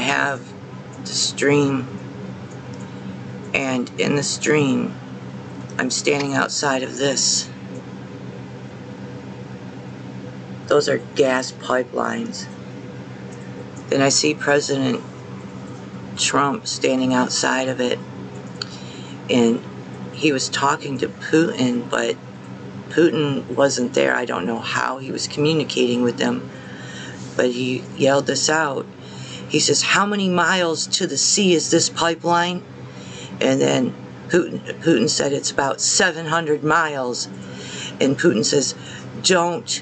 have the stream, and in the stream I'm standing outside of this. Those are gas pipelines. Then I see President Trump standing outside of it, and he was talking to Putin, but Putin wasn't there. I don't know how he was communicating with them, but he yelled this out. He says, "How many miles to the sea is this pipeline?" And then Putin said, "It's about 700 miles. And Putin says, "Don't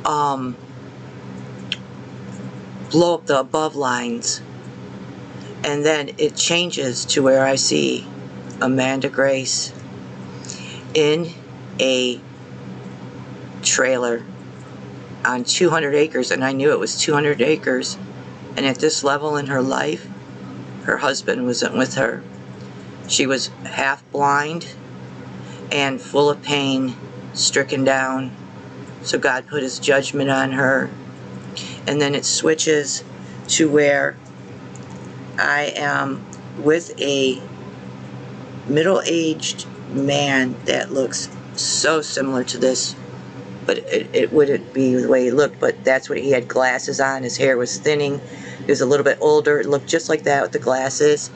blow up the above lines." And then it changes to where I see Amanda Grace in a trailer on 200 acres, and I knew it was 200 acres. And at this level in her life, her husband wasn't with her. She was half blind and full of pain, stricken down. So God put his judgment on her. And then it switches to where I am with a middle-aged man that looks so similar to this, but it wouldn't be the way he looked, but that's what he had, glasses on, his hair was thinning, he was a little bit older, it looked just like that with the glasses.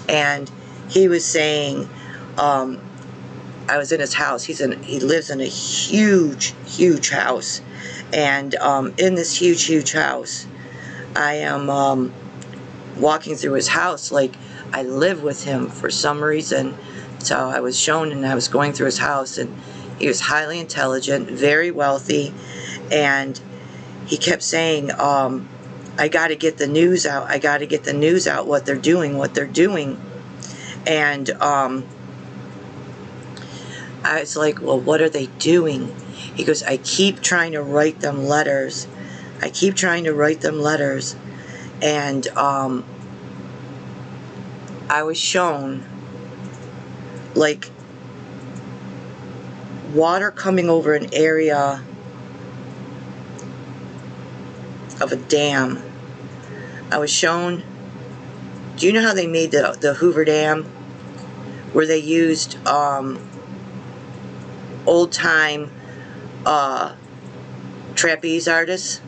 And he was saying, I was in his house, he lives in a huge house, and in this huge house, I am walking through his house like I live with him for some reason. So I was shown, and I was going through his house, and he was highly intelligent, very wealthy, and he kept saying, I got to get the news out, I got to get the news out, what they're doing. And I was like, well, what are they doing? He goes, I keep trying to write them letters. And I was shown like water coming over an area of a dam. I was shown, do you know how they made the Hoover Dam? Where they used old-time trapeze artists.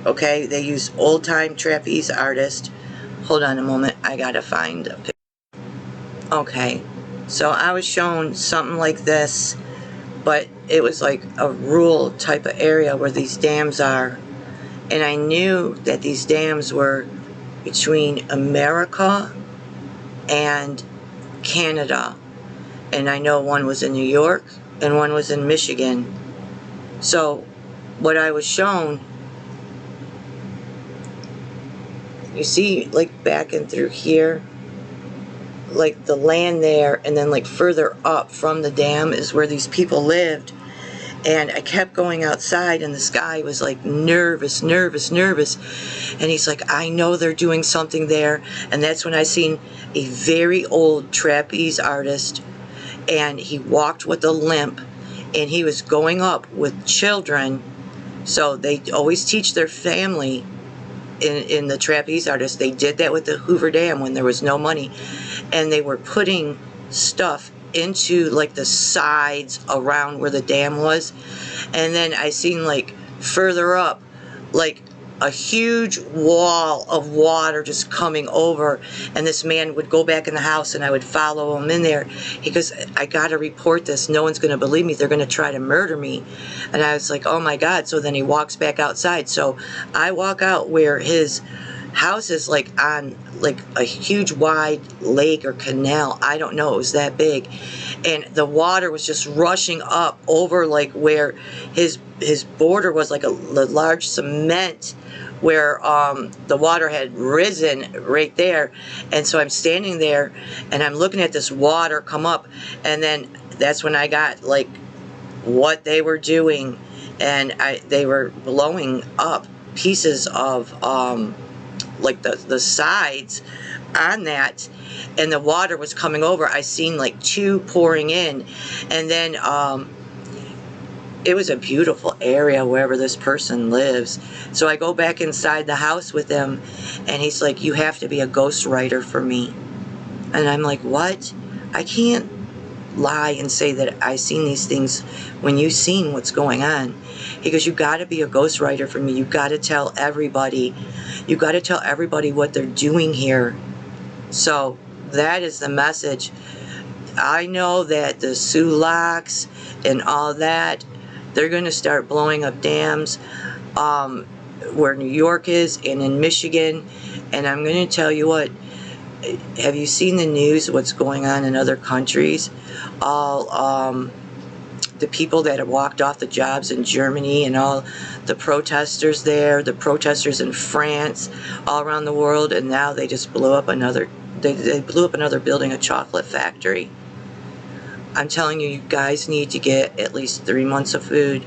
Okay, they used old-time trapeze artists. Hold on a moment, I gotta find a picture. Okay, so I was shown something like this, but it was like a rural type of area where these dams are. And I knew that these dams were between America and Canada. And I know one was in New York and one was in Michigan. So what I was shown, you see, like back in through here, like the land there, and then like further up from the dam is where these people lived. And I kept going outside, and this guy was like nervous. And he's like, I know they're doing something there. And that's when I seen a very old trapeze artist, and he walked with a limp, and he was going up with children. So they always teach their family in the trapeze artists. They did that with the Hoover Dam when there was no money, and they were putting stuff into like the sides around where the dam was. And then I seen like further up like a huge wall of water just coming over, and this man would go back in the house, and I would follow him in there. He goes, I gotta report this, no one's gonna believe me, they're gonna try to murder me. And I was like, oh my God. So then he walks back outside. So I walk out where his house is, like on like a huge wide lake or canal, I don't know, it was that big, and the water was just rushing up over like where his border was, like a large cement where the water had risen right there. And so I'm standing there and I'm looking at this water come up, and then that's when I got like what they were doing, and they were blowing up pieces of like the sides on that, and the water was coming over. I seen like two pouring in, and then it was a beautiful area wherever this person lives. So I go back inside the house with him, and he's like, you have to be a ghostwriter for me. And I'm like, what? I can't lie and say that I seen these things when you seen what's going on. He goes, you got to be a ghostwriter for me. You got to tell everybody. You got to tell everybody what they're doing here. So that is the message. I know that the Sulaks and all that, they're going to start blowing up dams where New York is and in Michigan. And I'm going to tell you what, have you seen the news, what's going on in other countries? All the people that have walked off the jobs in Germany and all the protesters there, the protesters in France, all around the world, and now they just blew up another, they blew up another building, a chocolate factory. I'm telling you, you guys need to get at least 3 months of food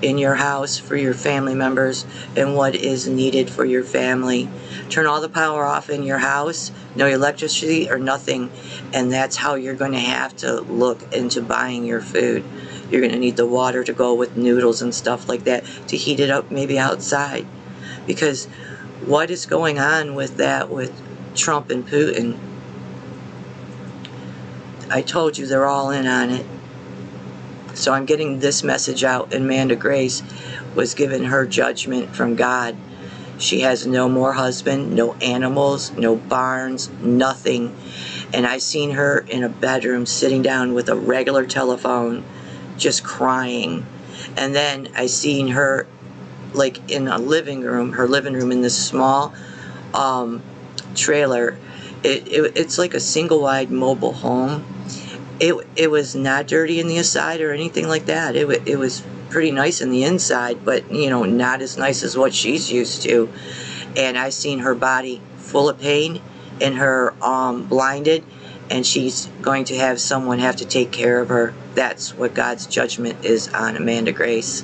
in your house for your family members and what is needed for your family. Turn all the power off in your house, no electricity or nothing, and that's how you're going to have to look into buying your food. You're going to need the water to go with noodles and stuff like that to heat it up maybe outside. Because what is going on with that, with Trump and Putin? I told you they're all in on it. So I'm getting this message out. Amanda Grace was given her judgment from God. She has no more husband, no animals, no barns, nothing. And I seen her in a bedroom sitting down with a regular telephone, just crying. And then I seen her like in a living room, her living room in this small trailer. It's like a single wide mobile home. It was not dirty in the inside or anything like that. It was pretty nice in the inside, but you know, not as nice as what she's used to. And I seen her body full of pain and her blinded, and she's going to have someone have to take care of her. That's what God's judgment is on Amanda Grace.